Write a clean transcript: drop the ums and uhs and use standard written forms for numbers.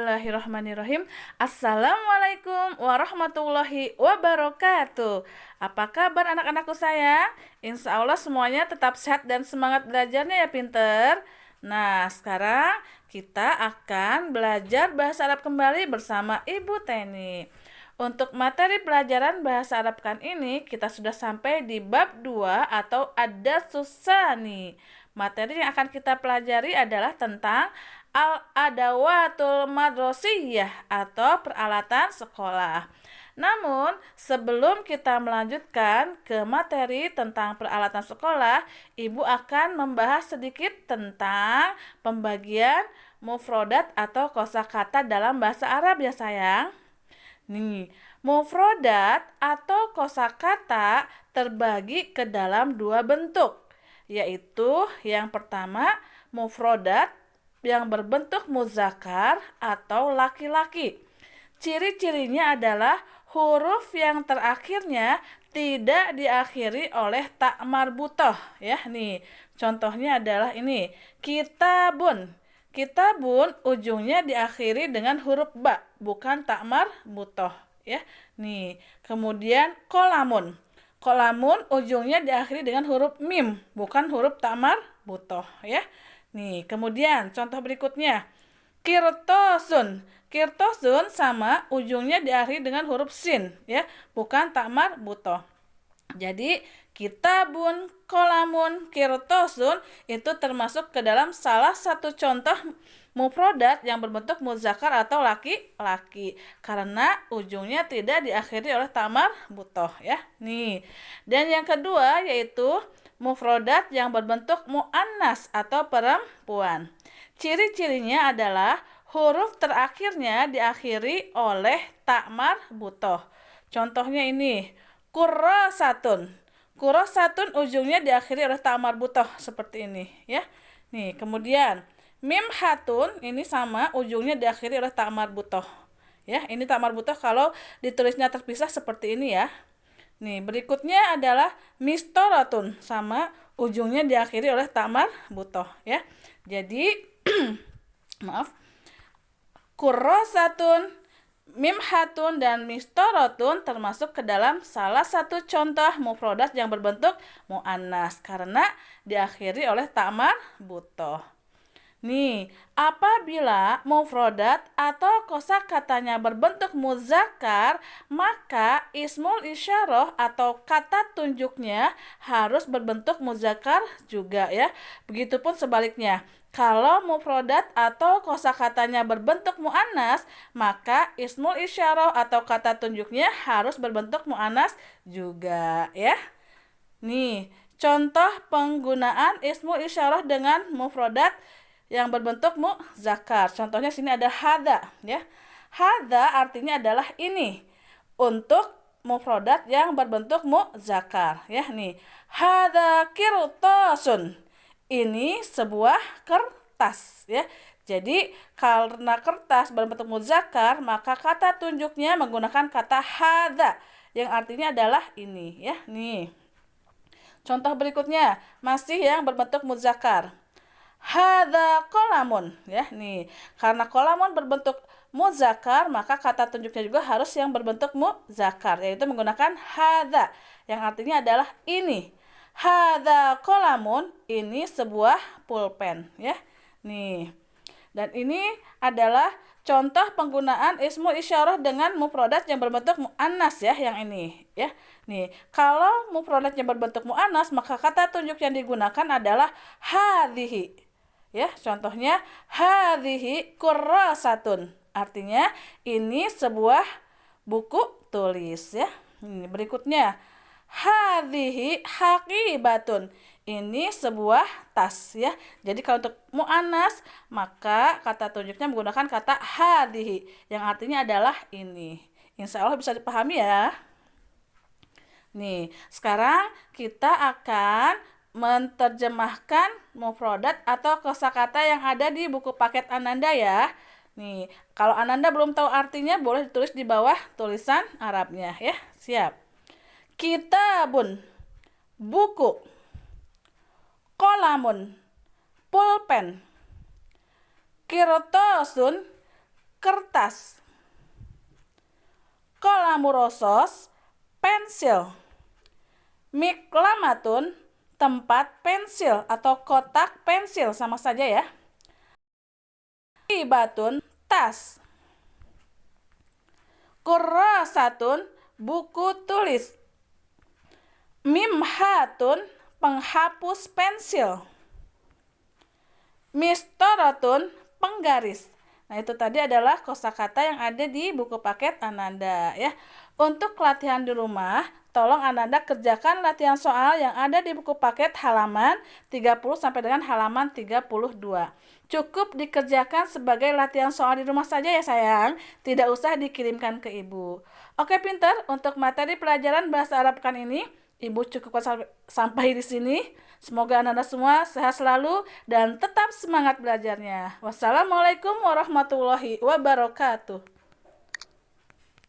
Bismillahirrahmanirrahim. Assalamualaikum warahmatullahi wabarakatuh. Apa kabar anak-anakku sayang? Insya Allah semuanya tetap sehat dan semangat belajarnya ya pinter. Nah, sekarang kita akan belajar bahasa Arab kembali bersama Ibu Teni. Untuk materi pelajaran bahasa Arab kan ini, kita sudah sampai di bab 2 atau ad-darsus tsani. Materi yang akan kita pelajari adalah tentang al-adawatul madrasiyah atau peralatan sekolah. Namun, sebelum kita melanjutkan ke materi tentang peralatan sekolah, Ibu akan membahas sedikit tentang pembagian mufrodat atau kosakata dalam bahasa Arab ya sayang. Nih, mufrodat atau kosakata terbagi ke dalam dua bentuk, yaitu yang pertama mufrodat yang berbentuk muzakkar atau laki-laki. Ciri-cirinya adalah huruf yang terakhirnya tidak diakhiri oleh ta marbutah ya. Nih, contohnya adalah ini, kitabun. Kitabun ujungnya diakhiri dengan huruf ba, bukan ta marbutah ya. Nih, kemudian kolamun. Kolamun ujungnya diakhiri dengan huruf mim, bukan huruf ta marbutah ya. Nih, kemudian contoh berikutnya. Kirtosun. Kirtosun sama ujungnya diakhiri dengan huruf sin ya, bukan ta marbutah. Jadi, kitabun, kolamun, kirtosun itu termasuk ke dalam salah satu contoh mufrodat yang berbentuk muzakkar atau laki-laki karena ujungnya tidak diakhiri oleh ta marbutah ya. Nih. Dan yang kedua yaitu mufrodat yang berbentuk muannas atau perempuan. Ciri-cirinya adalah huruf terakhirnya diakhiri oleh ta marbutah. Contohnya ini, kurrasatun. Kurrasatun ujungnya diakhiri oleh ta marbutah seperti ini ya. Nih, kemudian mimhatun ini sama ujungnya diakhiri oleh ta marbutah. Ya, ini ta marbutah kalau ditulisnya terpisah seperti ini ya. Nih, berikutnya adalah mistoratun sama ujungnya diakhiri oleh ta marbutah ya. Jadi maaf. Kurrasatun, mimhatun dan mistoratun termasuk ke dalam salah satu contoh mufrodat yang berbentuk muannas karena diakhiri oleh ta marbutah. Nih, apabila mufrodat atau kosakatanya berbentuk muzakkar, maka ismul isyarah atau kata tunjuknya harus berbentuk muzakkar juga ya. Begitupun sebaliknya. Kalau mufrodat atau kosakatanya berbentuk muannas, maka ismul isyarah atau kata tunjuknya harus berbentuk muannas juga ya. Nih, contoh penggunaan ismul isyarah dengan mufrodat yang berbentuk muzakkar. Contohnya sini ada hadza ya. Hadza artinya adalah ini. Untuk mufrodat yang berbentuk muzakkar ya. Nih, hadza qirtasun. Ini sebuah kertas ya. Jadi karena kertas berbentuk muzakkar, maka kata tunjuknya menggunakan kata hadza yang artinya adalah ini ya. Nih. Contoh berikutnya masih yang berbentuk muzakkar. Hadza qalamun ya. Nih, karena qalamun berbentuk muzakkar, maka kata tunjuknya juga harus yang berbentuk muzakkar, yaitu menggunakan hadza yang artinya adalah ini. Hadza qalamun, ini sebuah pulpen ya. Nih. Dan ini adalah contoh penggunaan ismul isyarah dengan mufrodat yang berbentuk muannas ya, yang ini ya. Nih, kalau mufrodat yang berbentuk muannas, maka kata tunjuk yang digunakan adalah hadhihi. Ya, contohnya hadhihi kurrasatun. Artinya ini sebuah buku tulis ya. Ini berikutnya hadhihi haqibatun. Ini sebuah tas ya. Jadi kalau untuk muannas maka kata tunjuknya menggunakan kata hadhihi yang artinya adalah ini. Insya Allah bisa dipahami ya. Nih, sekarang kita akan menerjemahkan mufrodat atau kosakata yang ada di buku paket Ananda ya. Nih, kalau Ananda belum tahu artinya boleh ditulis di bawah tulisan Arabnya ya. Siap. Kitabun, buku. Qalamun, pulpen. Qirtasun, kertas. Kolamurosos, pensil. Miklamatun, tempat pensil atau kotak pensil, sama saja ya. Kibatun, tas. Kurrasatun, buku tulis. Mimhatun, penghapus pensil. Mistoratun, penggaris. Nah, itu tadi adalah kosakata yang ada di buku paket Ananda ya. Untuk latihan di rumah, tolong Ananda kerjakan latihan soal yang ada di buku paket halaman 30 sampai dengan halaman 32. Cukup dikerjakan sebagai latihan soal di rumah saja ya sayang, tidak usah dikirimkan ke ibu. Oke pintar, untuk materi pelajaran bahasa Arab pekan ini Ibu cukupkan sampai di sini. Semoga Anda semua sehat selalu dan tetap semangat belajarnya. Wassalamualaikum warahmatullahi wabarakatuh.